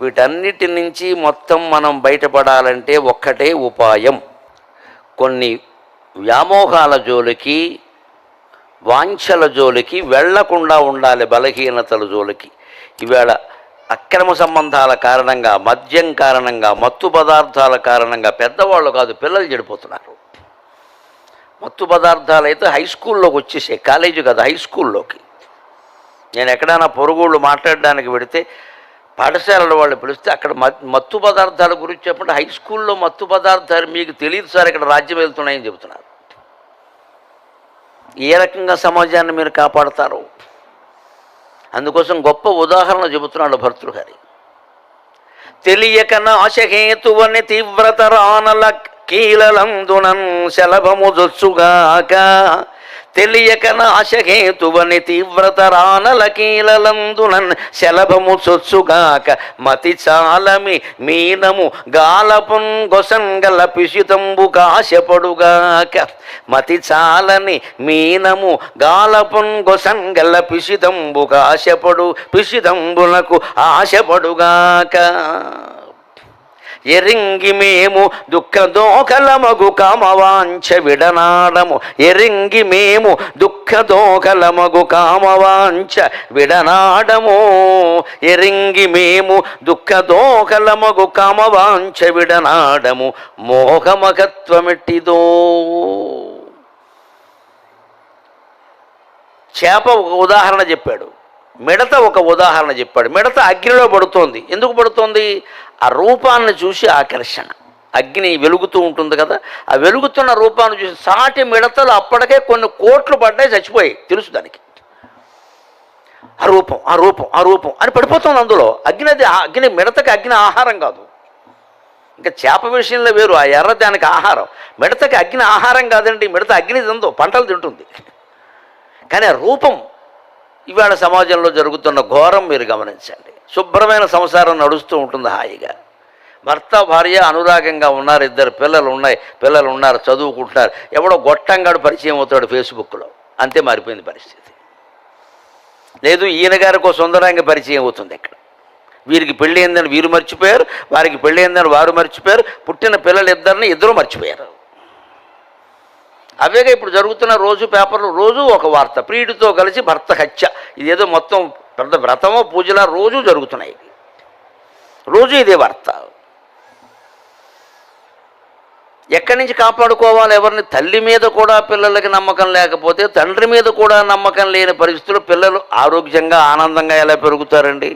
వీటన్నిటి నుంచి మొత్తం మనం బయటపడాలంటే ఒక్కటే ఉపాయం. కొన్ని వ్యామోహాల జోలికి, వాంఛల జోలికి వెళ్లకుండా ఉండాలి, బలహీనతల జోలికి. ఈవేళ అక్రమ సంబంధాల కారణంగా, మద్యం కారణంగా, మత్తు పదార్థాల కారణంగా పెద్దవాళ్ళు కాదు పిల్లలు చెడిపోతున్నారు. మత్తు పదార్థాలు అయితే హై స్కూల్లోకి వచ్చేసాయి, కాలేజీ కాదు హై స్కూల్లోకి. నేను ఎక్కడైనా పొరుగుళ్ళు మాట్లాడడానికి పెడితే పాఠశాలల వాళ్ళు పిలిస్తే అక్కడ మత్తు పదార్థాల గురించి చెప్పండి. హై స్కూల్లో మత్తు పదార్థాలు మీకు తెలియదు సార్, ఇక్కడ రాజ్యం వెళ్తున్నాయని చెబుతున్నారు. ఏ రకంగా సమాజాన్ని మీరు కాపాడతారు? అందుకోసం గొప్ప ఉదాహరణ చెబుతున్నాడు భర్తృహరి. తెలియక నాశహేతువని తీవ్రతరానల కీలలందునన్ శలభము జొచ్చుగాక. తెలియక నాశహేతువని తీవ్రతరానల కీలలందునన్ శలభము చొచ్చుగాక. మతి చాలమి మీనము గాలపున్ గొసంగల పిశితంబు కాశపడుగాక. మతి చాలని మీనము గాలపున్ గొసంగల పిశితంబు కాశపడు పిశితంబునకు ఆశపడుగాక. ఎరింగి మేము దుఃఖదోకలమగు కామవాంఛ విడనాడము. ఎరింగి మేము దుఃఖదోకలమగు కామవాంఛ విడనాడము. ఎరింగి మేము దుఃఖదోకలమగు కామవాంఛ విడనాడము. మోహమగత్వమెట్టిదో. చేప ఒక ఉదాహరణ చెప్పాడు, మిడత ఒక ఉదాహరణ చెప్పాడు. మిడత అగ్నిలో పడుతోంది. ఎందుకు పడుతోంది? ఆ రూపాన్ని చూసి ఆకర్షణ. అగ్ని వెలుగుతూ ఉంటుంది కదా, ఆ వెలుగుతున్న రూపాన్ని చూసి సాటి మిడతలు అప్పటికే కొన్ని కోట్లు పడ్డాయి, చచ్చిపోయాయి. తెలుసు దానికి. ఆ రూపం ఆ రూపం ఆ రూపం అని పడిపోతుంది అందులో. అగ్ని మిడతకి అగ్ని ఆహారం కాదు. ఇంకా చేప విషయంలో వేరు, ఆ ఎర్ర దానికి ఆహారం. మిడతకి అగ్ని ఆహారం కాదండి. మిడత అగ్ని తిందో, పంటలు తింటుంది. కానీ ఆ రూపం ఇవాళ సమాజంలో జరుగుతున్న ఘోరం మీరు గమనించండి. శుభ్రమైన సంసారం నడుస్తూ ఉంటుంది హాయిగా. భర్త భార్య అనురాగంగా ఉన్నారు, ఇద్దరు పిల్లలు ఉన్నారు, చదువుకుంటున్నారు. ఎవడో గొట్టంగాడు పరిచయం అవుతాడు ఫేస్బుక్లో, అంతే మారిపోయింది పరిస్థితి. లేదు ఈయన గారికి సుందరంగా పరిచయం అవుతుంది. ఇక్కడ వీరికి పెళ్ళి అయిందని వీరు మర్చిపోయారు, వారికి పెళ్ళి అయిందని వారు మర్చిపోయారు, పుట్టిన పిల్లలిద్దరిని ఇద్దరు మర్చిపోయారు. అవేగా ఇప్పుడు జరుగుతున్న రోజు పేపర్లు, రోజు ఒక వార్త. ప్రియుడితో కలిసి భర్త హత్య. ఇదేదో మొత్తం పెద్ద వ్రతమో పూజలా రోజు జరుగుతున్నాయి. రోజు ఇదే వార్త. ఎక్కడి నుంచి కాపాడుకోవాలి ఎవరిని? తల్లి మీద కూడా పిల్లలకి నమ్మకం లేకపోతే, తండ్రి మీద కూడా నమ్మకం లేని పరిస్థితుల్లో పిల్లలు ఆరోగ్యంగా ఆనందంగా ఎలా పెరుగుతారండి?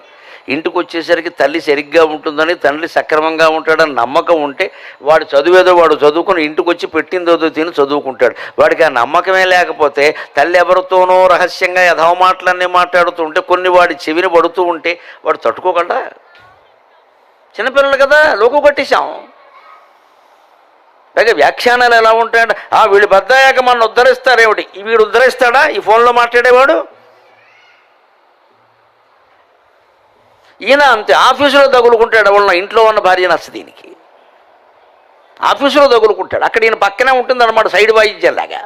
ఇంటికి వచ్చేసరికి తల్లి సరిగ్గా ఉంటుందని, తండ్రి సక్రమంగా ఉంటాడని నమ్మకం ఉంటే వాడు చదివేదో వాడు చదువుకుని ఇంటికి వచ్చి పెట్టిందేదో తిని చదువుకుంటాడు. వాడికి ఆ నమ్మకమే లేకపోతే తల్లి ఎవరితోనో రహస్యంగా యథవ మాటలన్నీ మాట్లాడుతూ ఉంటే, కొన్ని వాడి చెవిని పడుతూ ఉంటే వాడు తట్టుకోగలడా? చిన్నపిల్లలు కదా, లోకు కట్టేశాం. పైగా వ్యాఖ్యానాలు ఎలా ఉంటాయంటే, వీళ్ళు బద్దయ్యాక మన ఉద్ధరిస్తారేమిటి? వీడు ఉద్ధరిస్తాడా ఈ ఫోన్లో మాట్లాడేవాడు? ఈయన అంతే, ఆఫీసులో తగులుకుంటాడు. ఎవరినో ఇంట్లో ఉన్న భార్య నచ్చ దీనికి, ఆఫీసులో తగులుకుంటాడు. అక్కడ ఈయన పక్కనే ఉంటుంది అన్నమాట, సైడ్ వాయిద్యంలాగా,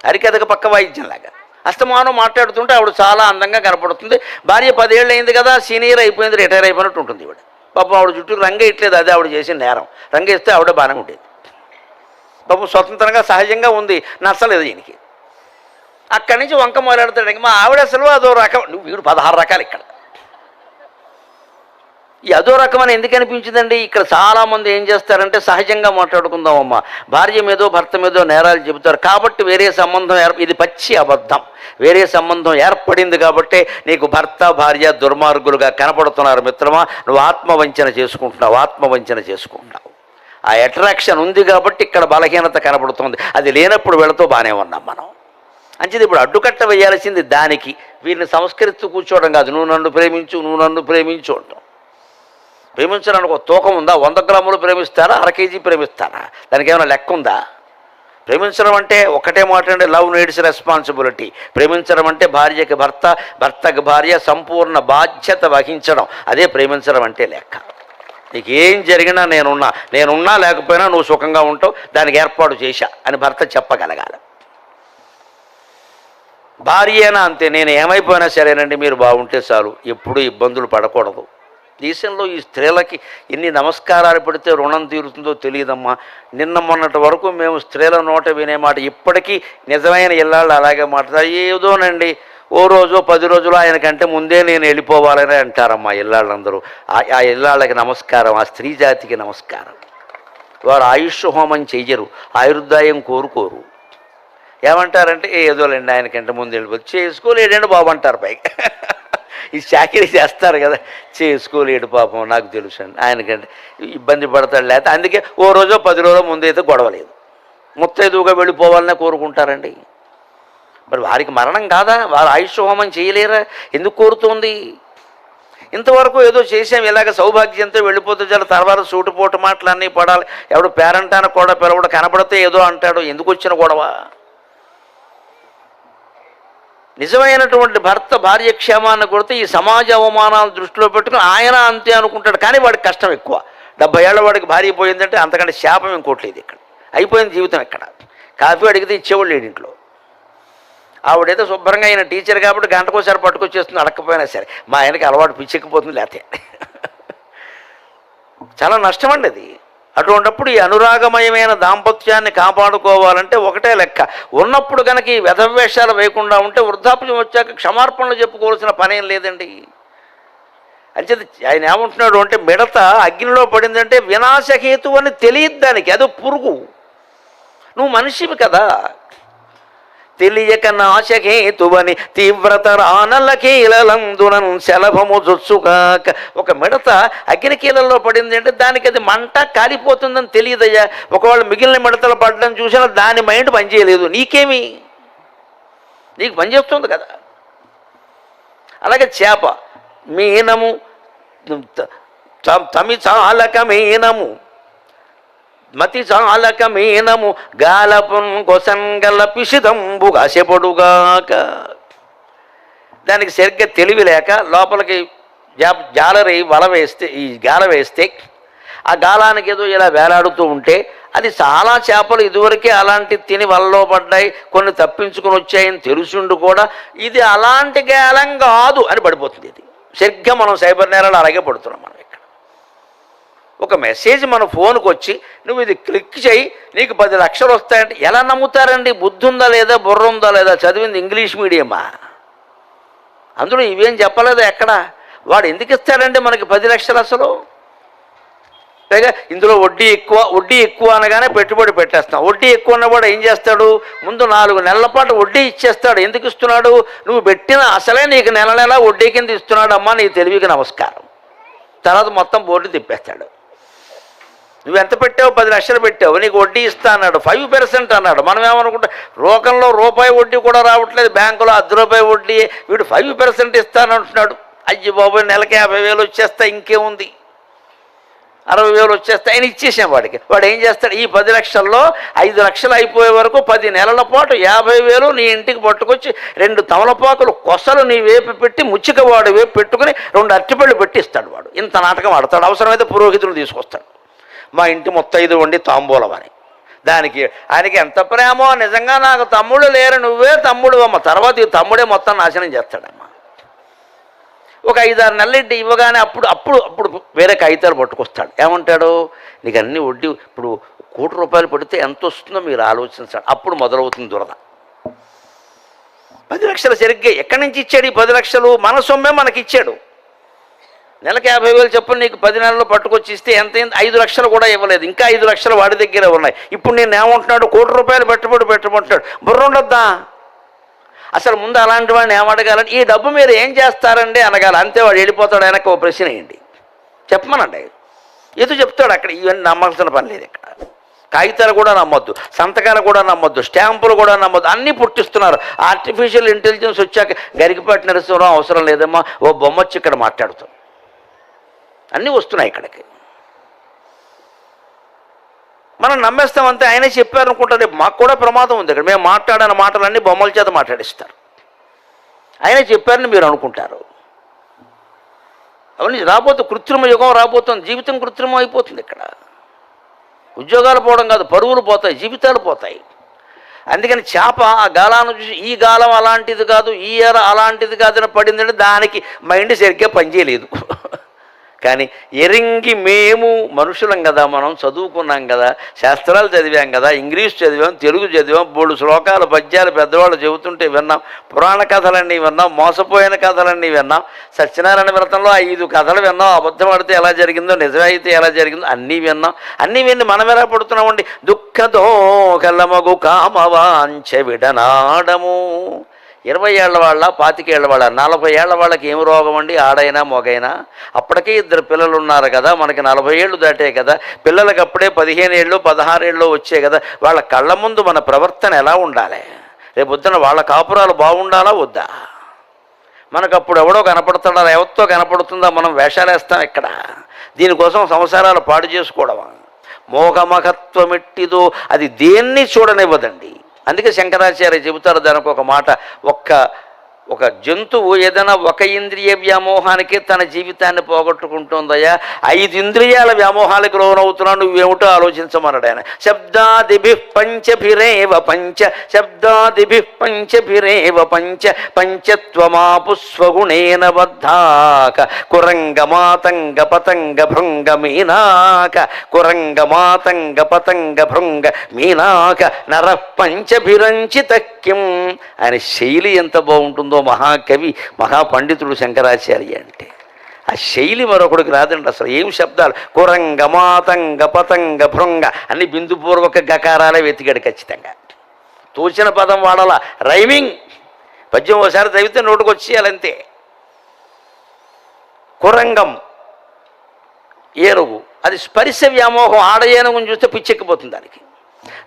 అరికెదక పక్క వాయిద్యంలాగా. అస్తమానం మాట్లాడుతుంటే ఆవిడ చాలా అందంగా కనపడుతుంది. భార్య 10 ఏళ్ళు అయింది కదా, సీనియర్ అయిపోయింది, రిటైర్ అయిపోయినట్టు ఉంటుంది ఈవిడ. పాపం ఆవిడ చుట్టూ రంగేయట్లేదు, అదే ఆవిడ చేసిన నేరం. రంగేస్తే ఆవిడ బాగానే ఉండేది. పాపం స్వతంత్రంగా సహజంగా ఉంది, నచ్చలేదు ఈయనకి. అక్కడి నుంచి వంక మొదలెడతాడు. మా ఆవిడ అసలు అదో రకం, వీడు 16 రకాలు. ఇక్కడ ఈ అదో రకమని ఎందుకు అనిపించిందండి? ఇక్కడ చాలామంది ఏం చేస్తారంటే, సహజంగా మాట్లాడుకుందామమ్మా, భార్య మీదో భర్త మీదో నేరాలు చెబుతారు కాబట్టి వేరే సంబంధం ఇది పచ్చి అబద్ధం. వేరే సంబంధం ఏర్పడింది కాబట్టి నీకు భర్త భార్య దుర్మార్గులుగా కనపడుతున్నారు మిత్రమా. నువ్వు ఆత్మవంచన చేసుకుంటున్నావు. ఆ అట్రాక్షన్ ఉంది కాబట్టి ఇక్కడ బలహీనత కనపడుతుంది. అది లేనప్పుడు వీళ్ళతో బాగానే ఉన్నాం మనం. అంచేది ఇప్పుడు అడ్డుకట్ట వేయాల్సింది దానికి. వీరిని సంస్కరిస్తూ కూర్చోవడం కాదు. నువ్వు నన్ను ప్రేమించు అంటాం. ప్రేమించడానికి ఒక తూకం ఉందా? 100 గ్రాములు ప్రేమిస్తారా, 1/2 కేజీ ప్రేమిస్తారా? దానికి ఏమైనా లెక్క ఉందా? ప్రేమించడం అంటే ఒకటే మాట అండి, లవ్ నీడ్స్ రెస్పాన్సిబిలిటీ. ప్రేమించడం అంటే భార్యకి భర్త, భర్తకి భార్య సంపూర్ణ బాధ్యత వహించడం. అదే ప్రేమించడం అంటే లెక్క. నీకు ఏం జరిగినా నేనున్నా లేకపోయినా నువ్వు సుఖంగా ఉంటావు, దానికి ఏర్పాటు చేశా అని భర్త చెప్పగలగాలి. భార్య అయినా అంతే, నేను ఏమైపోయినా సరేనండి మీరు బాగుంటే చాలు, ఎప్పుడూ ఇబ్బందులు పడకూడదు. దేశంలో ఈ స్త్రీలకి ఎన్ని నమస్కారాలు పెడితే రుణం తీరుతుందో తెలియదమ్మా. నిన్న మొన్నటి వరకు మేము స్త్రీల నోట వినే మాట ఇప్పటికీ నిజమైన ఇల్లాళ్ళు అలాగే మాట్లాడారు. ఏదోనండి ఓ రోజు 10 రోజులు ఆయనకంటే ముందే నేను వెళ్ళిపోవాలని అంటారమ్మా ఇల్లాళ్ళందరూ. ఆ ఇల్లాళ్ళకి నమస్కారం, ఆ స్త్రీ జాతికి నమస్కారం. వారు ఆయుష్ హోమం చెయ్యరు, ఆయుర్దాయం కోరుకోరు. ఏమంటారంటే ఏదోలేండి ఆయనకంటే ముందు వెళ్ళిపోతే చేసుకోలేడండి బాబు అంటారు. పైకి ఈ చాకరీ చేస్తారు కదా, చేసుకోలేడు పాపం నాకు తెలుసు అండి, ఆయనకంటే ఇబ్బంది పడతాడు. లేకపోతే అందుకే ఓ రోజో 10 రోజుల ముందు అయితే గొడవలేదు, ముత్తైదువుగా వెళ్ళిపోవాలనే కోరుకుంటారండి. మరి వారికి మరణం కాదా? వారు ఆయుష్ హోమం చేయలేరా? ఎందుకు కోరుతోంది? ఇంతవరకు ఏదో చేసాం ఇలాగ సౌభాగ్యంతో వెళ్ళిపోతే చాలా, తర్వాత సూటుపోటు మాటలన్నీ పడాలి, ఎవడు పేరంటానికి కూడా పిలవడు, కనపడితే ఏదో అంటాడు, ఎందుకు వచ్చిన గొడవ? నిజమైనటువంటి భర్త భార్య క్షేమాన్ని కొడితే ఈ సమాజ అవమానాలు దృష్టిలో పెట్టుకుని ఆయన అంతే అనుకుంటాడు. కానీ వాడికి కష్టం ఎక్కువ. 70 ఏళ్ల వాడికి భార్య పోయిందంటే అంతకంటే శాపం ఇంకోట్లేదు. ఇక్కడ అయిపోయింది జీవితం. ఎక్కడ కాఫీ అడిగితే ఇచ్చేవాళ్ళు లేడు ఇంట్లో. ఆవిడైతే శుభ్రంగా ఆయన టీచర్ కాబట్టి గంటకోసారి పట్టుకొచ్చేస్తుంది అడగకపోయినా సరే. మా ఆయనకి అలవాటు పిచ్చెక్కిపోతుంది లేతే. చాలా నష్టం అండి అది. అటువంటిప్పుడు ఈ అనురాగమయమైన దాంపత్యాన్ని కాపాడుకోవాలంటే ఒకటే లెక్క. ఉన్నప్పుడు కనుక ఈ వ్యధవేషాలు వేయకుండా ఉంటే వృద్ధాప్యం వచ్చాక క్షమార్పణలు చెప్పుకోవాల్సిన పనేం లేదండి. అంచేత ఆయన ఏమంటున్నాడు అంటే మిడత అగ్నిలో పడిందంటే వినాశహేతు అని తెలియదు దానికి, అదో పురుగు. నువ్వు మనిషివి కదా, తెలియక నాశకేతువని తీవ్రత రానలకీలందునం శలభము జొచ్చుగాక. ఒక మిడత అగ్నికీలల్లో పడింది అంటే దానికి అది మంట కాలిపోతుందని తెలియదయ్యా. ఒకవేళ మిగిలిన మిడతలు పడడం చూసినా దాని మైండ్ పనిచేయలేదు, నీకేమి, నీకు పనిచేస్తుంది కదా. అలాగే చేప మీనము తమి చాలక మీనము మతి చాలక మీనము గాలపున్ కొసంగల పిసిదంబు కాసెపడుగాక. దానికి సరిగ్గా తెలివి లేక లోపలికి జాలరి వల వేస్తే, ఈ గాల వేస్తే ఆ గాలానికి ఏదో ఇలా వేలాడుతూ ఉంటే అది చాలా చేపలు ఇదివరకే అలాంటి తిని వలలో పడ్డాయి, కొన్ని తప్పించుకొని వచ్చాయని తెలుసుండు కూడా ఇది అలాంటి గాలం కాదు అని పడిపోతుంది. ఇది సరిగ్గా మనం సైబర్ నేరాలు అలాగే పడుతున్నాం. మనం ఇక్కడ ఒక మెసేజ్ మన ఫోన్కి వచ్చి నువ్వు ఇది క్లిక్ చేయి నీకు 10 లక్షలు వస్తాయంటే ఎలా నమ్ముతారండి? బుద్ధి ఉందా లేదా, బుర్ర ఉందా లేదా, చదివింది ఇంగ్లీష్ మీడియమా? అందులో ఇవేం చెప్పలేదా ఎక్కడ? వాడు ఎందుకు ఇస్తాడండి మనకి 10 లక్షలు అసలు? పైగా ఇందులో వడ్డీ ఎక్కువ అనగానే పెట్టుబడి పెట్టేస్తాం. వడ్డీ ఎక్కువ ఉన్నవాడు ఏం చేస్తాడు? ముందు 4 నెలల పాటు వడ్డీ ఇచ్చేస్తాడు. ఎందుకు ఇస్తున్నాడు? నువ్వు పెట్టిన అసలే నీకు నెల నెల వడ్డీ కింద ఇస్తున్నాడు. అమ్మా నీ తెలివికి నమస్కారం. తర్వాత మొత్తం బోర్డు తిప్పేస్తాడు. నువ్వు ఎంత పెట్టావు? 10 లక్షలు పెట్టావు, నీకు వడ్డీ ఇస్తా అన్నాడు, 5% అన్నాడు. మనం ఏమనుకుంటా రోకంలో రూపాయి వడ్డీ కూడా రావట్లేదు, బ్యాంకులో ₹10 వడ్డీ, వీడు 5% ఇస్తానంటున్నాడు. అయ్యి బాబోయ్ నెలకి 50,000 వచ్చేస్తా, ఇంకేముంది 60,000 వచ్చేస్తా ఆయన ఇచ్చేసాం వాడికి. వాడు ఏం చేస్తాడు? ఈ 10 లక్షల్లో 5 లక్షలు అయిపోయే వరకు 10 నెలల పాటు 50,000 నీ ఇంటికి పట్టుకొచ్చి 2 తమలపాకులు కొసలు నీ వేపు పెట్టి ముచ్చిక వాడు వేపు పెట్టుకుని 2 అరటిపళ్ళు పెట్టి ఇస్తాడు. వాడు ఇంత నాటకం ఆడతాడు. అవసరమైతే పురోహితులు తీసుకొస్తాడు, మా ఇంటి మొత్తైదు వండి తాంబూలం అని. దానికి ఆయనకి ఎంత ప్రేమో, నిజంగా నాకు తమ్ముడు లేరు, నువ్వే తమ్ముడు అమ్మ. తర్వాత ఈ తమ్ముడే మొత్తం నాశనం చేస్తాడమ్మా. ఒక 5-6 నెలలు ఇవ్వగానే అప్పుడు వేరే కాగితాలు పట్టుకొస్తాడు. ఏమంటాడు? నీకు అన్ని వడ్డీ, ఇప్పుడు ₹1,00,00,000 పెడితే ఎంత వస్తుందో మీరు ఆలోచించాడు. అప్పుడు మొదలవుతుంది దురద. 10 లక్షలు సరిగ్గా ఎక్కడి నుంచి ఇచ్చాడు? ఈ 10 లక్షలు మన సొమ్మే మనకి ఇచ్చాడు. నెలకి 50,000 చొప్పున నీకు 10 నెలల్లో పట్టుకొచ్చి ఇస్తే ఎంత? 5 లక్షలు కూడా ఇవ్వలేదు, ఇంకా 5 లక్షలు వాడి దగ్గరే ఉన్నాయి. ఇప్పుడు నేను ఏమంటున్నాడు? ₹1,00,00,000 పెట్టమంటున్నాడు. బుర్ర ఉండొద్దా అసలు? ముందు అలాంటి వాడిని ఏమడగాలని, ఈ డబ్బు మీరు ఏం చేస్తారండి అనగాలి. అంతే, వాడు వెళ్ళిపోతాడు. ఆయనకు ఓ ప్రశ్న వేయండి, చెప్పమనండి. ఏదో చెప్తాడు అక్కడ. ఇవన్నీ నమ్మాల్సిన పని లేదు ఇక్కడ. కాగితాలు కూడా నమ్మొద్దు, సంతకాలు కూడా నమ్మొద్దు, స్టాంపులు కూడా నమ్మొద్దు. అన్నీ పుట్టిస్తున్నారు. ఆర్టిఫిషియల్ ఇంటెలిజెన్స్ వచ్చాక గరికపాటి నరసింహరావు అవసరం లేదమ్మా, ఓ బొమ్మ వచ్చి ఇక్కడ మాట్లాడుతాం. అన్నీ వస్తున్నాయి ఇక్కడికి. మనం నమ్మేస్తామంతే. ఆయనే చెప్పారనుకుంటారు. మాకు కూడా ప్రమాదం ఉంది ఇక్కడ. మేము మాట్లాడిన మాటలన్నీ బొమ్మల చేత మాట్లాడిస్తారు. ఆయనే చెప్పారని మీరు అనుకుంటారు. అవన్నీ రాబోతు కృత్రిమ యుగం రాబోతుంది. జీవితం కృత్రిమం అయిపోతుంది ఇక్కడ. ఉద్యోగాలు పోవడం కాదు, పరువులు పోతాయి, జీవితాలు పోతాయి. అందుకని చేప ఆ గాలాన్ని చూసి ఈ గాలం అలాంటిది కాదు, ఈ ఎర అలాంటిది కాదని పడిందంటే దానికి మైండ్ సరిగ్గా పనిచేయలేదు. కానీ ఎరింగి మేము మనుషులం కదా, మనం చదువుకున్నాం కదా, శాస్త్రాలు చదివాం కదా, ఇంగ్లీష్ చదివాం, తెలుగు చదివాం, 3 శ్లోకాలు పద్యాలు పెద్దవాళ్ళు చెబుతుంటే విన్నాం, పురాణ కథలన్నీ విన్నాం, మోసపోయిన కథలన్నీ విన్నాం, సత్యనారాయణ వ్రతంలో 5 కథలు విన్నాం, అబద్ధం ఆడితే ఎలా జరిగిందో నిజమైతే ఎలా జరిగిందో అన్నీ విన్నాం. అన్నీ విని మనం ఎలా పడుతున్నామండి? దుఃఖదో కలమగు కామవాంఛ విడనాడము. 20 ఏళ్ల వాళ్ళ 25 ఏళ్ల వాళ్ళ 40 ఏళ్ల వాళ్ళకి ఏమి రోగం అండి? ఆడైనా మొగైనా. అప్పటికే 2 పిల్లలు ఉన్నారు కదా, మనకి 40 ఏళ్ళు దాటే కదా, పిల్లలకి అప్పుడే 15 ఏళ్ళు 16 ఏళ్ళు వచ్చాయి కదా. వాళ్ళ కళ్ళ ముందు మన ప్రవర్తన ఎలా ఉండాలి? రేపొద్దున వాళ్ళ కాపురాలు బాగుండాలా వద్దా? మనకు అప్పుడు ఎవడో కనపడతాడా, ఎవరితో కనపడుతుందా? మనం వేషాలు వేస్తాం ఇక్కడ. దీనికోసం సంసారాలు పాడు చేసుకోవడమా? మోహమహత్వమెట్టిదో అది దేన్ని చూడనివ్వదండి. అందుకే శంకరాచార్య చెబుతారు దానికి ఒక మాట, ఒక జంతువు ఏదైనా ఒక ఇంద్రియ వ్యామోహానికే తన జీవితాన్ని పోగొట్టుకుంటుందయ్యా. 5 ఇంద్రియాల వ్యామోహాలకు లోనవుతున్నావు, నువ్వేమిటో ఆలోచించమన్నాడు ఆయన. శబ్దాదిభి పంచభిరేవ పంచ శబ్దాదిభి పంచభిరేవ పంచ పంచత్వమాపు స్వగుణేన బద్ధాక కురంగమాతంగ పతంగ భృంగ మీనాక కురంగమాతంగ పతంగ భృంగ మీనాక నర పంచభిరంచితక్యం. ఆయన శైలి ఎంత బాగుంటుందో, మహాకవి మహాపండితుడు శంకరాచార్య అంటే. ఆ శైలి మరొకడికి రాదండి అసలు. ఏం శబ్దాలు! కురంగ మాతంగ పతంగ భృంగ అన్ని బిందుపూర్వక గకారాలే వెతికాడు ఖచ్చితంగా. తోచిన పదం వాడాల, రైమింగ్. పద్యం ఒకసారి చదివితే నోటుకు వచ్చేయాలంతే. కురంగం ఏనుగు, అది స్పర్శ వ్యామోహం. ఆడ ఏనుగుని చూస్తే పిచ్చెక్కిపోతుంది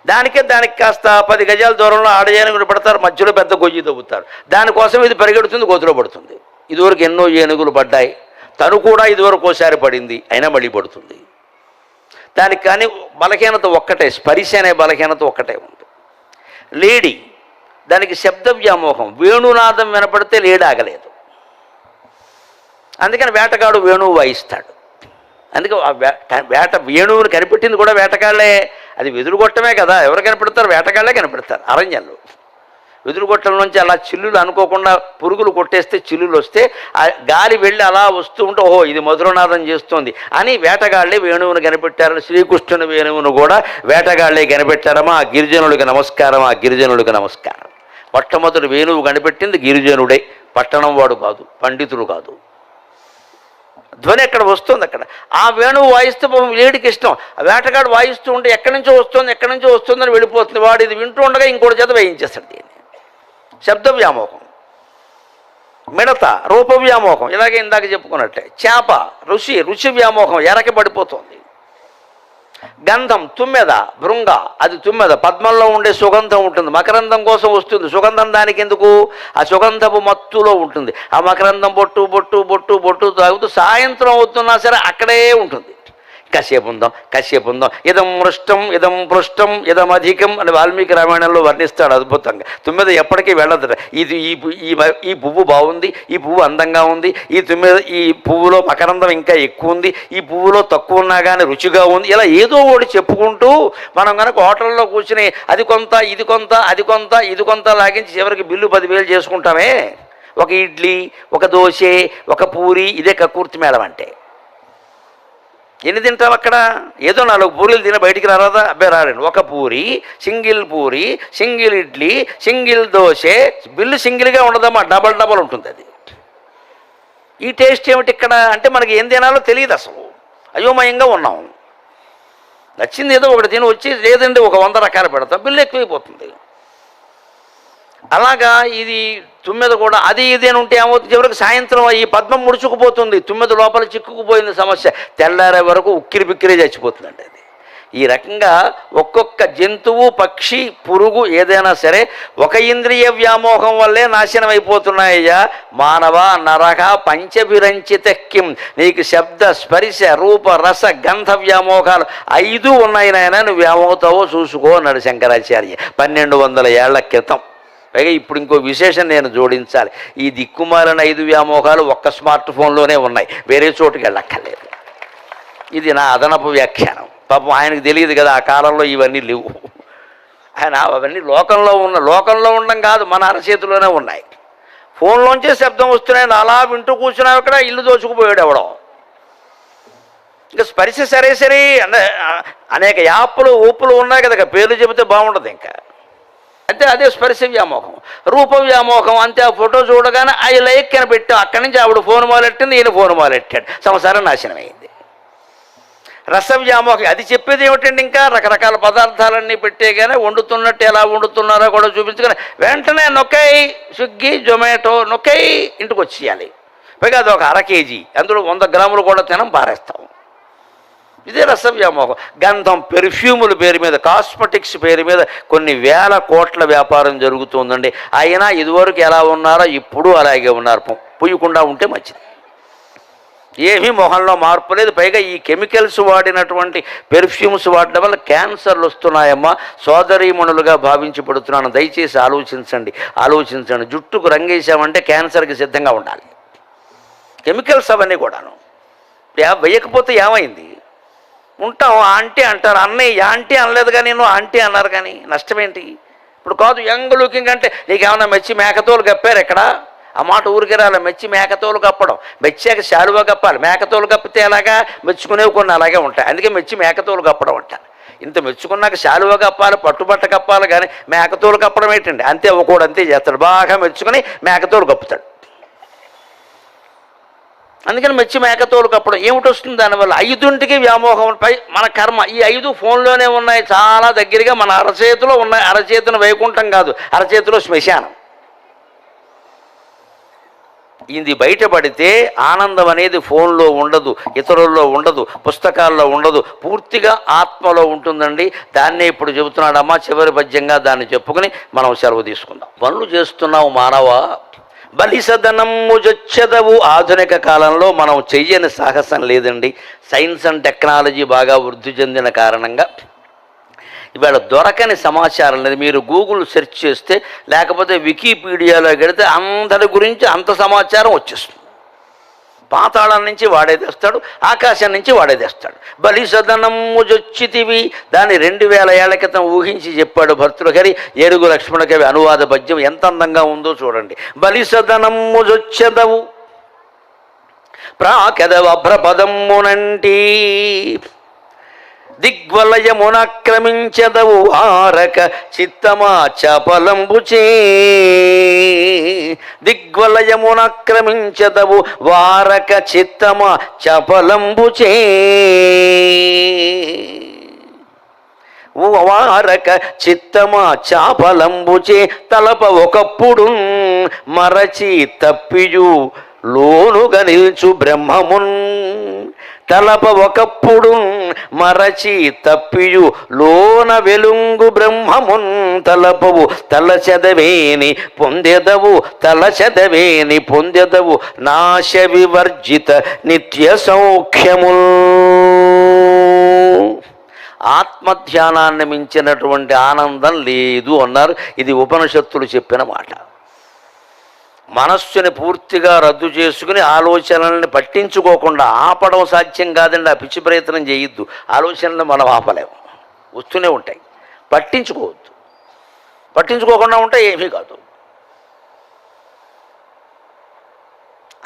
దానికి కాస్త 10 గజాల దూరంలో ఆడ ఏనుగులు పడతారు, మధ్యలో పెద్ద గొయ్యి తవ్వుతారు. దానికోసం ఇది పరిగెడుతుంది, గోతులో పడుతుంది. ఇదివరకు ఎన్నో ఏనుగులు పడ్డాయి, తను కూడా ఇదివరకు ఒకసారి పడింది, అయినా మళ్ళీ పడుతుంది. దానికి కానీ బలహీనత ఒక్కటే, స్పర్శ అనే బలహీనత ఒక్కటే ఉంది. లేడి, దానికి శబ్ద వ్యామోహం. వేణునాదం వినపడితే లేడి ఆగలేదు. అందుకని వేటగాడు వేణువు వాయిస్తాడు. అందుకే వేణువుని కనిపెట్టింది కూడా వేటగాళ్లే. అది వెదురుగొట్టమే కదా, ఎవరు కనిపెడతారు? వేటగాళ్లే కనిపెడతారు. అరణ్యంలో వెదురుగొట్టల నుంచి అలా చిల్లులు అనుకోకుండా పురుగులు కొట్టేస్తే చిల్లులు వస్తే ఆ గాలి వెళ్ళి అలా వస్తూ ఉంటే ఓహో ఇది మధురనాదం చేస్తోంది అని వేటగాళ్లే వేణువును కనిపెట్టారు. శ్రీకృష్ణుని వేణువును కూడా వేటగాళ్లే కనిపెట్టారమా. ఆ గిరిజనుడికి నమస్కారం, ఆ గిరిజనుడికి నమస్కారం. మొట్టమొదటి వేణువు కనిపెట్టింది గిరిజనుడే, పట్టణం వాడు కాదు, పండితుడు కాదు. ధ్వని ఎక్కడ వస్తుంది అక్కడ. ఆ వేణువు వాయిస్తే లేడికి ఇష్టం. ఆ వేటగాడు వాయిస్తూ ఉంటే ఎక్కడి నుంచో వస్తుందని వెళ్ళిపోతుంది. వాడు ఇది వింటూ ఉండగా ఇంకోటి చేత వేయించేస్తాడు దీన్ని. శబ్ద వ్యామోహం. మిడత రూప వ్యామోహం, ఇలాగే ఇందాక చెప్పుకున్నట్టే. చేప రుచి వ్యామోహం, ఎరకి పడిపోతుంది. గంధం తుమ్మెద, భృంగ అది తుమ్మెద, పద్మంలో ఉండే సుగంధం ఉంటుంది, మకరందం కోసం వస్తుంది. సుగంధం దానికి ఎందుకు? ఆ సుగంధపు మత్తులో ఉంటుంది. ఆ మకరందం బొట్టు బొట్టు బొట్టు బొట్టు తాగుతూ సాయంత్రం అవుతున్నా సరే అక్కడే ఉంటుంది. కాసేపు ఉందాం. ఇదం మృష్టం ఇదం పృష్టం ఇదం అధికం అని వాల్మీకి రామాయణంలో వర్ణిస్తాడు అద్భుతంగా. తుమ్మెద ఎప్పటికీ వెళ్ళదు. ఇది ఈ పువ్వు బాగుంది, ఈ పువ్వు అందంగా ఉంది, ఈ పువ్వులో మకరందం ఇంకా ఎక్కువ ఉంది, ఈ పువ్వులో తక్కువ ఉన్నా కానీ రుచిగా ఉంది, ఇలా ఏదో ఒకటి చెప్పుకుంటూ మనం కనుక హోటల్లో కూర్చుని అది కొంత ఇది కొంత అది కొంత ఇది కొంత లాగించి చివరికి బిల్లు 10,000 చేసుకుంటామే. ఒక ఇడ్లీ, ఒక దోశ, ఒక పూరి, ఇదే కక్కుర్తి మేడం అంటే. ఎన్ని తింటాం అక్కడ? ఏదో 4 పూరీలు తిన బయటికి రారాదా? అబ్బాయి రాడండి. ఒక puri, single idli, single dosa, bill సింగిల్గా ఉండదమ్మా, డబల్ ఉంటుంది అది. ఈ టేస్ట్ ఏమిటి ఇక్కడ అంటే మనకి ఏం తినాలో తెలియదు అసలు. అయోమయంగా ఉన్నాం. నచ్చింది ఏదో ఒకటి తిని వచ్చి లేదండి ఒక 100 రకాలు పెడతాం, బిల్లు ఎక్కువైపోతుంది. అలాగా ఇది తుమ్మెద కూడా అది ఇది అని ఉంటే ఏమవుతుంది? చివరికి సాయంత్రం ఈ పద్మం ముడుచుకుపోతుంది, తుమ్మెద లోపల చిక్కుకుపోయింది సమస్య. తెల్లారే వరకు ఉక్కిరి బిక్కిరి చచ్చిపోతుందండి అది. ఈ రకంగా ఒక్కొక్క జంతువు, పక్షి, పురుగు ఏదైనా సరే ఒక ఇంద్రియ వ్యామోహం వల్లే నాశనం అయిపోతున్నాయ్యా. మానవ నరక పంచభిరంచితక్కిం, నీకు శబ్ద స్పర్శ రూప రస గంధ వ్యామోహాలు 5 ఉన్నాయి నాయన, నువ్వు ఏమవుతావో చూసుకో అన్నాడు శంకరాచార్య 1200 ఏళ్ల క్రితం. పైగా ఇప్పుడు ఇంకో విశేషం నేను జోడించాలి. ఈ దిక్కుమాలిన 5 వ్యామోహాలు ఒక్క స్మార్ట్ ఫోన్లోనే ఉన్నాయి, వేరే చోటుకి వెళ్ళక్కర్లేదు. ఇది నా అదనపు వ్యాఖ్యానం. పాపం ఆయనకు తెలియదు కదా, ఆ కాలంలో ఇవన్నీ లేవు. ఆయన అవన్నీ లోకంలో ఉండడం కాదు, మన అరచేతిలోనే ఉన్నాయి. ఫోన్లోంచే శబ్దం వస్తున్నాయని అలా వింటూ కూర్చున్నావు, ఇక్కడ ఇల్లు దోచుకుపోయాడు ఎవడో. ఇంకా స్పర్శ సరే సరే అంటే అనేక యాప్లు ఊపులు ఉన్నాయి కదా, పేర్లు చెబితే బాగుండదు ఇంకా. అంటే అదే స్పర్శ వ్యామోహం. రూప వ్యామోహం అంతే, ఆ ఫోటో చూడగానే ఐ లైక్ అని పెట్టాం, అక్కడి నుంచి ఆవిడ ఫోన్ మొదలెట్టింది, ఈయన ఫోన్ మొదలెట్టాడు, సంసారం నాశనం అయింది. రస వ్యామోహం అది చెప్పేది ఏమిటండి, ఇంకా రకరకాల పదార్థాలన్నీ పెట్టే కానీ వండుతున్నట్టు ఎలా వండుతున్నారో కూడా చూపించుకొని వెంటనే నొక్కై స్విగ్గీ జొమాటో నొక్కై ఇంటికి వచ్చేయాలి. పైగా అది ఒక 1/2 kg, అందులో 100 గ్రాములు కూడా తినం పారేస్తాం. ఇదే రస వ్యామోహం. గంధం, పెర్ఫ్యూముల పేరు మీద, కాస్మెటిక్స్ పేరు మీద కొన్ని వేల కోట్ల వ్యాపారం జరుగుతుందండి. అయినా ఇదివరకు ఎలా ఉన్నారో ఇప్పుడు అలాగే ఉన్నారు. పుయ్యకుండా ఉంటే మంచిది. ఏమీ మొహంలో మార్పు లేదు. పైగా ఈ కెమికల్స్ వాడినటువంటి పెర్ఫ్యూమ్స్ వాడడం వల్ల క్యాన్సర్లు వస్తున్నాయమ్మా. సోదరీమణులుగా భావించి పడుతున్నాను, దయచేసి ఆలోచించండి. జుట్టుకు రంగేసామంటే క్యాన్సర్కి సిద్ధంగా ఉండాలి. కెమికల్స్ అవన్నీ కూడాను. వేయకపోతే ఏమైంది, ఉంటాం. ఆంటీ అంటారు, అన్నయ్య యాంటీ అనలేదు కానీ నేను ఆంటీ అన్నారు, కానీ నష్టమేంటి? ఇప్పుడు కాదు, యంగ్ లుకింగ్ అంటే నీకేమన్నా మెచ్చి మేకతోలు కప్పారు ఎక్కడ? ఆ మాట ఊరికి రాలే. మెచ్చి మేకతోలు కప్పడం, మెచ్చాక శాలువా కప్పాలి. మేకతోలు కప్పితే ఎలాగా, మెచ్చుకునేవి కొన్ని అలాగే ఉంటాయి. అందుకే మెచ్చి మేకతోలు కప్పడం అంటారు. ఇంత మెచ్చుకున్నాక శాలువా కప్పాలి, పట్టుబట్ట కప్పాలి, కానీ మేకతోలు కప్పడం ఏంటండి? అంతే, ఒకడు అంతే చేస్తాడు, బాగా మెచ్చుకుని మేకతోలు కప్పుతాడు. అందుకని మెచ్చి మేకతోలు కప్పడం ఏమిటి వస్తుంది దానివల్ల? 5ంటికి వ్యామోహం. పై మన కర్మ ఈ 5 ఫోన్లోనే ఉన్నాయి, చాలా దగ్గరగా మన అరచేతిలో ఉన్నాయి. అరచేతిన వైకుంఠం కాదు, అరచేతిలో శ్మశానం. ఇది బయటపడితే ఆనందం అనేది ఫోన్లో ఉండదు, ఇతరుల్లో ఉండదు, పుస్తకాల్లో ఉండదు, పూర్తిగా ఆత్మలో ఉంటుందండి. దాన్నే ఇప్పుడు చెబుతున్నాడమ్మా. చివరి పద్యంగా దాన్ని చెప్పుకుని మనం సెలవు తీసుకుందాం. పనులు చేస్తున్నావు మానవ, బలిసదనము జొచ్చెదవు. ఆధునిక కాలంలో మనం చెయ్యని సాహసం లేదండి. సైన్స్ అండ్ టెక్నాలజీ బాగా వృద్ధి చెందిన కారణంగా ఇవాళ దొరకని సమాచారం లేదు. మీరు గూగుల్ సెర్చ్ చేస్తే, లేకపోతే వికీపీడియాలో గడితే అందరి గురించి అంత సమాచారం వచ్చేస్తుంది. పాతాళం నుంచి వాడే తెస్తాడు, ఆకాశం నుంచి వాడే తెస్తాడు. బలిసదనము జొచ్చితివి, దాన్ని 2000 ఏళ్ల క్రితం ఊహించి చెప్పాడు భర్తృహరి. ఏనుగు లక్ష్మణ కవి అనువాద పద్యం ఎంత అందంగా ఉందో చూడండి. బలిసదనము జొచ్చెదవు ప్రాకెదవభ్రపదమ్మునంటి, దిగ్వలయమునక్రమించెదవు ఆరక చిత్తమా చపలంబుచే. దిగ్వలయమునక్రమించెదవు వారక చిత్తమా చపలంబుచే. వారక చిత్తమా చాపలంబుచే తలప ఒకప్పుడు మరచి తప్పియు లోనుగా నిల్చు బ్రహ్మమున్. తలప ఒకప్పుడు మరచి తప్పియు లోన వెలుంగు బ్రహ్మమున్. తలపవు తలచెదవేని పొందెదవు, తలచెదవేని పొందెదవు నాశ వివర్జిత నిత్య సౌఖ్యముల్. ఆత్మధ్యానాన్ని మించినటువంటి ఆనందం లేదు అన్నారు. ఇది ఉపనిషత్తులు చెప్పిన మాట. మనస్సుని పూర్తిగా రద్దు చేసుకుని ఆలోచనల్ని పట్టించుకోకుండా ఆపడం సాధ్యం కాదండి. ఆ పిచ్చి ప్రయత్నం చేయొద్దు. ఆలోచనలు మనం ఆపలేము, వస్తూనే ఉంటాయి. పట్టించుకోవద్దు. పట్టించుకోకుండా ఉంటే ఏమీ కాదు.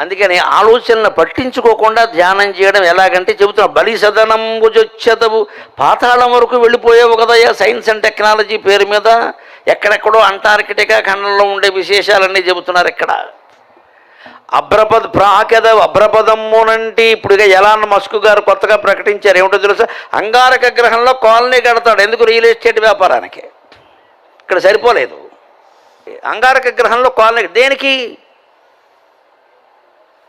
అందుకని ఆలోచనలు పట్టించుకోకుండా ధ్యానం చేయడం ఎలాగంటే చెబుతున్నా. బలిసదనంబు జొచ్చెదవు, పాతాళం వరకు వెళ్ళిపోయావు కదయ్యా సైన్స్ అండ్ టెక్నాలజీ పేరు మీద. ఎక్కడెక్కడో అంటార్కిటికా ఖండంలో ఉండే విశేషాలన్నీ చెబుతున్నారు. ఇక్కడ అభ్రపదమ్మునంటే ఇప్పుడు ఎలాన్ మస్క్ గారు కొత్తగా ప్రకటించారు. ఏమిటో తెలుసా? అంగారక గ్రహంలో కాలనీ కడతాడు. ఎందుకు? రియల్ ఎస్టేట్ వ్యాపారానికి. ఇక్కడ సరిపోలేదు. అంగారక గ్రహంలో కాలనీ దేనికి?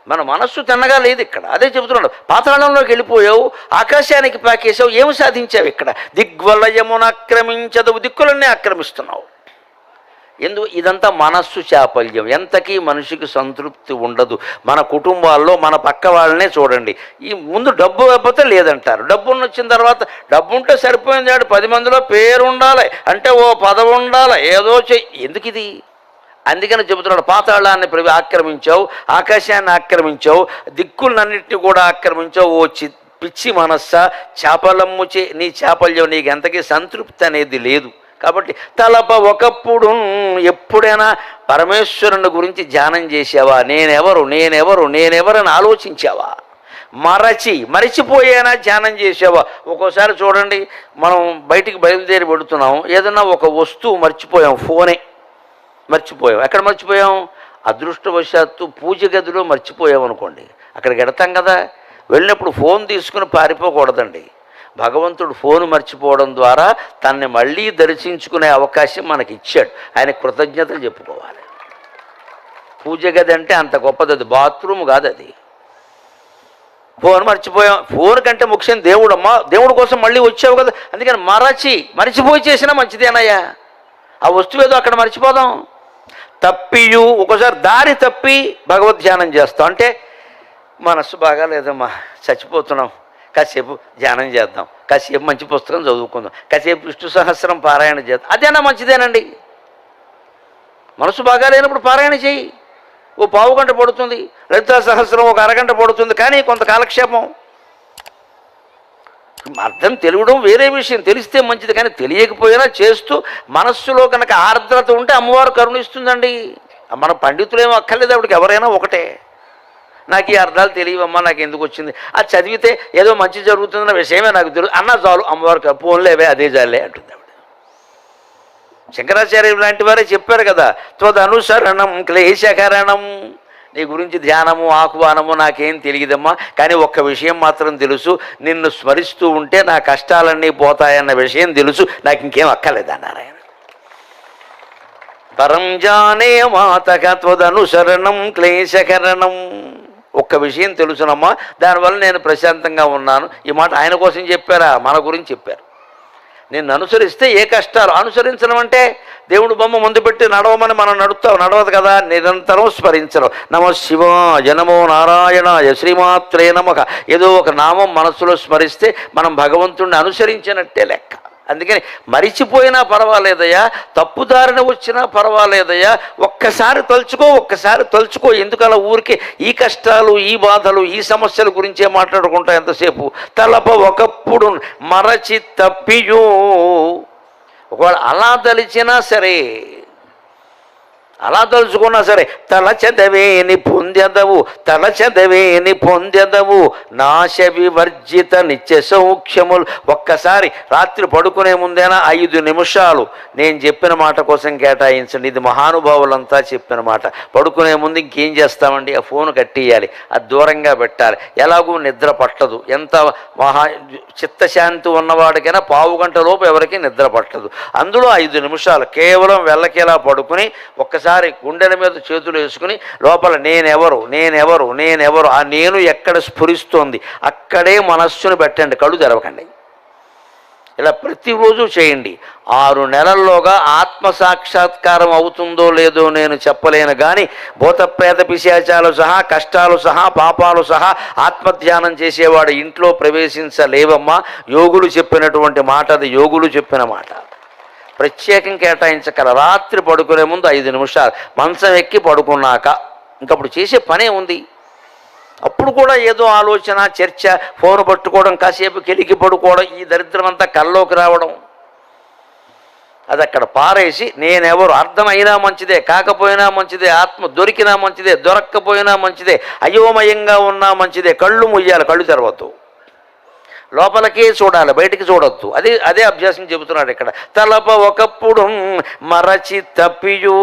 మన మనస్సు తిన్నగా లేదు ఇక్కడ. అదే చెబుతున్నాడు. పాతాళంలోకి వెళ్ళిపోయావు, ఆకాశానికి పాకేసావు, ఏమి సాధించావు ఇక్కడ? దిగ్వలయమును ఆక్రమించదు, దిక్కులన్నీ ఆక్రమిస్తున్నావు. ఇదంతా మనస్సు చాపల్యం. ఎంతకీ మనిషికి సంతృప్తి ఉండదు. మన కుటుంబాల్లో మన పక్క వాళ్ళనే చూడండి. ఈ ముందు డబ్బు లేకపోతే లేదంటారు. డబ్బు వచ్చిన తర్వాత డబ్బు ఉంటే సరిపోయింది. 10 మందిలో పేరు ఉండాలి అంటే ఓ పదవి ఉండాలి, ఏదో ఎందుకు ఇది? అందుకని చెబుతున్నాడు, పాతాళాన్ని ఆక్రమించావు, ఆకాశాన్ని ఆక్రమించావు, దిక్కులన్నింటినీ కూడా ఆక్రమించావు. ఓ పిచ్చి మనస్సా, చాపలమ్ముచే నీ చాపల్యం, నీకు ఎంతకీ సంతృప్తి అనేది లేదు. కాబట్టి తలప ఒకప్పుడు ఎప్పుడైనా పరమేశ్వరుని గురించి ధ్యానం చేసావా? నేనెవరు నేనెవరు నేనెవరని ఆలోచించావా? మరిచిపోయేనా ధ్యానం చేసావా? ఒక్కోసారి చూడండి, మనం బయటికి బయలుదేరి పెడుతున్నాం, ఏదన్నా ఒక వస్తువు మర్చిపోయాం, ఫోనే మర్చిపోయాం. ఎక్కడ మర్చిపోయాం? అదృష్టవశాత్తు పూజ గదిలో మర్చిపోయాం అనుకోండి, అక్కడికి వెడతాం కదా. వెళ్ళినప్పుడు ఫోన్ తీసుకుని పారిపోకూడదండి. భగవంతుడు ఫోను మర్చిపోవడం ద్వారా తనని మళ్ళీ దర్శించుకునే అవకాశం మనకి ఇచ్చాడు. ఆయన కృతజ్ఞతలు చెప్పుకోవాలి. పూజ గది అంటే అంత గొప్పది, అది బాత్రూమ్ కాదు, అది. ఫోన్ మర్చిపోయాం. ఫోన్ కంటే ముఖ్యం దేవుడు. అమ్మా, దేవుడి కోసం మళ్ళీ వచ్చావు కదా, అందుకని మరిచిపోయి చేసినా మంచిదేనయ్యా. ఆ వస్తువు ఏదో అక్కడ మర్చిపోదాం. తప్పియు, ఒకసారి దారి తప్పి భగవద్ధ్యానం చేస్తాం. అంటే మనస్సు బాగా లేదమ్మా, చచ్చిపోతున్నాం, కాసేపు ధ్యానం చేద్దాం, కాసేపు మంచి పుస్తకం చదువుకుందాం, కాసేపు విష్ణు సహస్రం పారాయణ చేద్దాం, అదేనా మంచిదేనండి. మనసు బాగా లేనప్పుడు పారాయణ చేయి. ఓ పావు గంట పడుతుంది, లలితా సహస్రం ఒక అరగంట పడుతుంది, కానీ కొంత కాలక్షేపం. అర్థం తెలియడం వేరే విషయం, తెలిస్తే మంచిది, కానీ తెలియకపోయినా చేస్తూ మనస్సులో కనుక ఆర్ద్రత ఉంటే అమ్మవారు కరుణిస్తుందండి. మన పండితులేమో అక్కర్లేదు, ఆవిడకి ఎవరైనా ఒకటే. నాకు ఈ అర్థాలు తెలియవమ్మా, నాకు ఎందుకు వచ్చింది, అది చదివితే ఏదో మంచి జరుగుతుందన్న విషయమే నాకు తెలుసు అన్నా చాలు, అమ్మవారికి పోన్లేవే అదే జాలే అంటుంది ఆవిడ. శంకరాచార్యులు లాంటి వారే చెప్పారు కదా, త్వదనుసరణం క్లేశకరణం. నీ గురించి ధ్యానము ఆహ్వానము నాకేం తెలియదమ్మా, కానీ ఒక్క విషయం మాత్రం తెలుసు, నిన్ను స్మరిస్తూ ఉంటే నా కష్టాలన్నీ పోతాయన్న విషయం తెలుసు, నాకు ఇంకేం అక్కర్లేదన్నారు ఆయన. పరం జానే మాతక త్వదనుసరణం క్లేశకరణం. ఒక్క విషయం తెలుసునమ్మా, దానివల్ల నేను ప్రశాంతంగా ఉన్నాను. ఈ మాట ఆయన కోసం చెప్పారా? మన గురించి చెప్పారు. నిన్ను అనుసరిస్తే ఏ కష్టాలు. అనుసరించడం అంటే దేవుడు బొమ్మ ముందు పెట్టి నడవమని మనం నడవదు కదా. నిరంతరం స్మరించడం. నమో శివాయ, నమో నారాయణాయ, శ్రీమాత్రే నమః, ఏదో ఒక నామం మనస్సులో స్మరిస్తే మనం భగవంతుడిని అనుసరించినట్టే లెక్క. అందుకని మరిచిపోయినా పర్వాలేదయ్యా, తప్పుదారిన వచ్చినా పర్వాలేదయ్యా, ఒక్కసారి తలుచుకో. ఎందుకు అలా ఊరికే ఈ కష్టాలు, ఈ బాధలు, ఈ సమస్యల గురించే మాట్లాడుకుంటా ఎంతసేపు? తలప ఒకప్పుడు మరచి తప్పియో. ఒకవేళ అలా తలిచినా సరే, అలా తలుచుకున్నా సరే, తలచెదవేని పొందెదవు నాశ వివర్జిత నిత్య సౌఖ్యములు. ఒక్కసారి రాత్రి పడుకునే ముందేనా 5 నిమిషాలు నేను చెప్పిన మాట కోసం కేటాయించండి. ఇది మహానుభావులంతా చెప్పిన మాట. పడుకునే ముందు ఇంకేం చేస్తామండి? ఆ ఫోన్ కట్టేయాలి, అది దూరంగా పెట్టాలి. ఎలాగూ నిద్ర పట్టదు. ఎంత చిత్తశాంతి ఉన్నవాడికైనా పావు గంట లోపు ఎవరికి నిద్ర పట్టదు. అందులో 5 నిమిషాలు కేవలం వెళ్ళకేలా పడుకుని ఒక్కసారి గుండెల మీద చేతులు వేసుకుని లోపల నేనెవరు, ఆ నేను ఎక్కడ స్ఫురిస్తోంది అక్కడే మనస్సును పెట్టండి, కళ్ళు తెరవకండి. ఇలా ప్రతిరోజు చేయండి. 6 నెలల్లోగా ఆత్మ సాక్షాత్కారం అవుతుందో లేదో నేను చెప్పలేను, కానీ భూతప్రేత పిశాచాలు సహా, కష్టాలు సహా, పాపాలు సహా ఆత్మధ్యానం చేసేవాడు ఇంట్లో ప్రవేశించలేవమ్మా. యోగులు చెప్పినటువంటి మాట అది, యోగులు చెప్పిన మాట. ప్రత్యేకం కేటాయించగల. రాత్రి పడుకునే ముందు 5 నిమిషాలు, మంచం ఎక్కి పడుకున్నాక ఇంకప్పుడు చేసే పనే ఉంది. అప్పుడు కూడా ఏదో ఆలోచన, చర్చ, ఫోన్ పట్టుకోవడం, కాసేపు కెలికి పడుకోవడం, ఈ దరిద్రం అంతా కల్లోకి రావడం, అది అక్కడ పారేసి నేనెవరు అర్థమైనా మంచిదే, కాకపోయినా మంచిదే, ఆత్మ దొరికినా మంచిదే, దొరక్కపోయినా మంచిదే, అయోమయంగా ఉన్నా మంచిదే, కళ్ళు ముయ్యాలి, కళ్ళు తెరవద్దు. లోపలికే చూడాలి, బయటికి చూడొద్దు. అదే అభ్యాసం చెబుతున్నాడు ఇక్కడ. తలప ఒకప్పుడు మరచి తప్పియు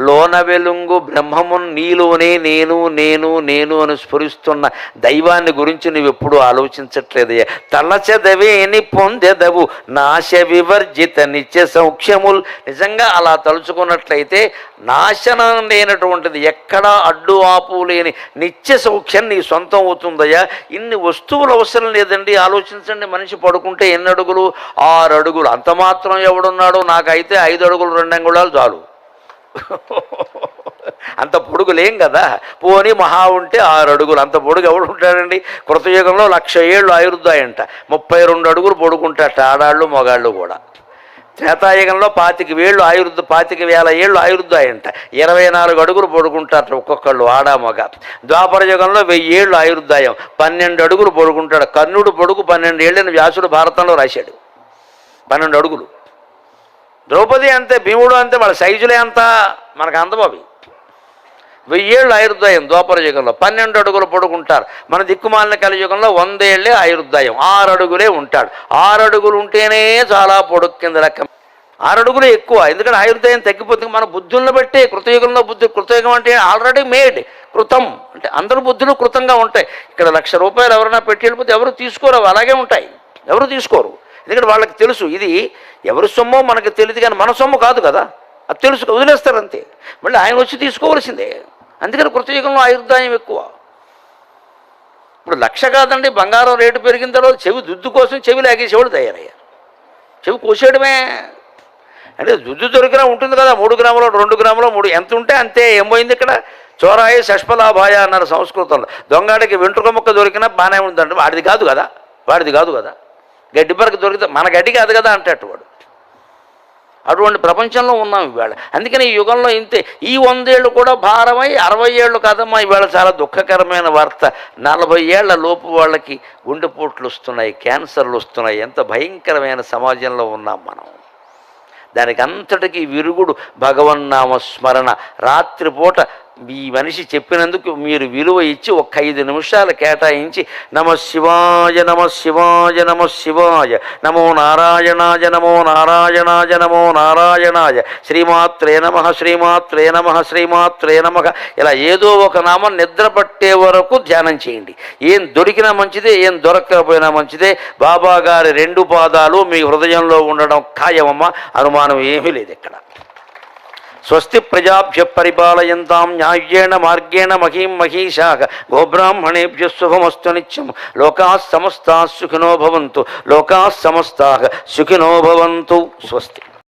లోన వెలుంగు బ్రహ్మము నీలోనే నేను అని స్ఫురిస్తున్న దైవాన్ని గురించి నువ్వు ఎప్పుడు ఆలోచించట్లేదయ్యా. తలచెదవేని పొందెదవు నాశ వివర్జిత నిత్య సౌఖ్యములు. నిజంగా అలా తలుచుకున్నట్లయితే నాశనం లేనటువంటిది, ఎక్కడా అడ్డు ఆపు లేని నిత్య సౌఖ్యం నీ సొంతం అవుతుందయ్యా. ఇన్ని వస్తువులు అవసరం లేదండి. ఆలోచించండి, మనిషి పడుకుంటే ఎన్ని అడుగులు? 6 అడుగులు. అంత మాత్రం ఎవడున్నాడో? నాకైతే 5 అడుగులు 2 అంగుళాలు చాలు. అంత పొడుగు లేం కదా. పోనీ మహా ఉంటే 6 అడుగులు. అంత పొడుగు ఎవడు ఉంటాడండి? కృతయుగంలో 1,00,000 ఏళ్ళు ఆయుర్దాయంట. 32 అడుగులు పొడుకుంటాట ఆడాళ్ళు మగాళ్ళు కూడా. త్రేతాయుగంలో 25,000 ఏళ్ళు ఆయుర్దాయంట. 24 అడుగులు పడుకుంటారు ఒక్కొక్కళ్ళు, ఆడా మగ. ద్వాపర యుగంలో 1000 ఏళ్ళు ఆయుర్దాయం, 12 అడుగులు పడుకుంటాడు. కర్ణుడు పొడుగు 12 ఏళ్ళని వ్యాసుడు భారతంలో రాశాడు. 12 అడుగులు. ద్రౌపది అంతే, భీముడు అంతే, వాళ్ళ సైజులే అంతా మనకు అందబావి. 1000 ఏళ్ళు ఆయుర్దాయం ద్వాపర యుగంలో, 12 అడుగులు పడుకుంటారు. మన దిక్కుమాలిన కలియుగంలో 100 ఏళ్ళే ఆయుర్దాయం, 6 అడుగులే ఉంటాడు. 6 అడుగులు ఉంటేనే చాలా పొడుగు కింద లెక్క. 6 అడుగులే ఎక్కువ, ఎందుకంటే ఆయుర్దాయం తగ్గిపోతుంది. మన బుద్ధులను బట్టే కృతయుగంలో కృతయుగం అంటే ఆల్రెడీ మేడ్, కృతం అంటే అందరూ బుద్ధులు కృతంగా ఉంటాయి. ఇక్కడ 1,00,000 రూపాయలు ఎవరైనా పెట్టి వెళ్ళిపోతే ఎవరు తీసుకోరు, అలాగే ఉంటాయి, ఎవరు తీసుకోరు. ఎందుకంటే వాళ్ళకి తెలుసు ఇది ఎవరి సొమ్మో మనకు తెలియదు, కానీ మన సొమ్ము కాదు కదా, అది తెలుసు, వదిలేస్తారు అంతే. మళ్ళీ ఆయన వచ్చి తీసుకోవాల్సిందే. అందుకని కృతయుగంలో ఆయుర్దాయం ఎక్కువ. ఇప్పుడు 1,00,000 కాదండి, బంగారం రేటు పెరిగిన తర్వాత చెవి దుద్దు కోసం చెవి లాగేసేవాడు తయారయ్యారు. చెవి కోసేయడమే. అంటే దుద్దు దొరికినా ఉంటుంది కదా, 3 గ్రాములు 2 గ్రాములు 3 ఎంత ఉంటే అంతే. ఏం పోయింది ఇక్కడ? చోరాయి షష్పలాభాయ అన్నారు సంస్కృతంలో. దొంగాడికి వెంట్రుక ముక్క దొరికినా బాగానే ఉందంటే వాడిది కాదు కదా, వాడిది కాదు కదా. గడ్డి పరకు దొరికితే మన గడ్డి కాదు కదా అంటాడు వాడు. అటువంటి ప్రపంచంలో ఉన్నాం ఇవాళ. అందుకని ఈ యుగంలో ఇంతే. ఈ 100 ఏళ్ళు కూడా భారమై 60 ఏళ్ళు కాదమ్మా ఇవాళ. చాలా దుఃఖకరమైన వార్త. 40 ఏళ్ల లోపు వాళ్ళకి గుండెపోట్లు వస్తున్నాయి, క్యాన్సర్లు వస్తున్నాయి. ఎంత భయంకరమైన సమాజంలో ఉన్నాం మనం. దానికి అంతటికీ విరుగుడు భగవన్నామ స్మరణ. రాత్రిపూట ఈ మనిషి చెప్పినందుకు మీరు విలువ ఇచ్చి ఒక 5 నిమిషాలు కేటాయించి నమ శివాయ నమ శివాయ నమ శివాయ నమో నారాయణాయ నమో నారాయణాయ నమో నారాయణాయ శ్రీమాత్రే నమః శ్రీమాత్రే నమః శ్రీమాత్రే నమః ఇలా ఏదో ఒక నామం నిద్ర పట్టే వరకు ధ్యానం చేయండి. ఏం దొరికినా మంచిదే, ఏం దొరకకపోయినా మంచిదే. బాబా గారి 2 పాదాలు మీ హృదయంలో ఉండడం ఖాయమమ్మ, అనుమానం ఏమీ లేదు ఇక్కడ. స్వస్తి ప్రజాభ్య పరిపాలయంతాం న్యాయ్యేణ మార్గేణ మహీం మహీషాః గోబ్రాహ్మణేభ్య శుభమస్తు నిత్యం. లోకాః సమస్తాః సుఖినో భవంతు. లోకాః సమస్తాః సుఖినో భవంతు. స్వస్తి.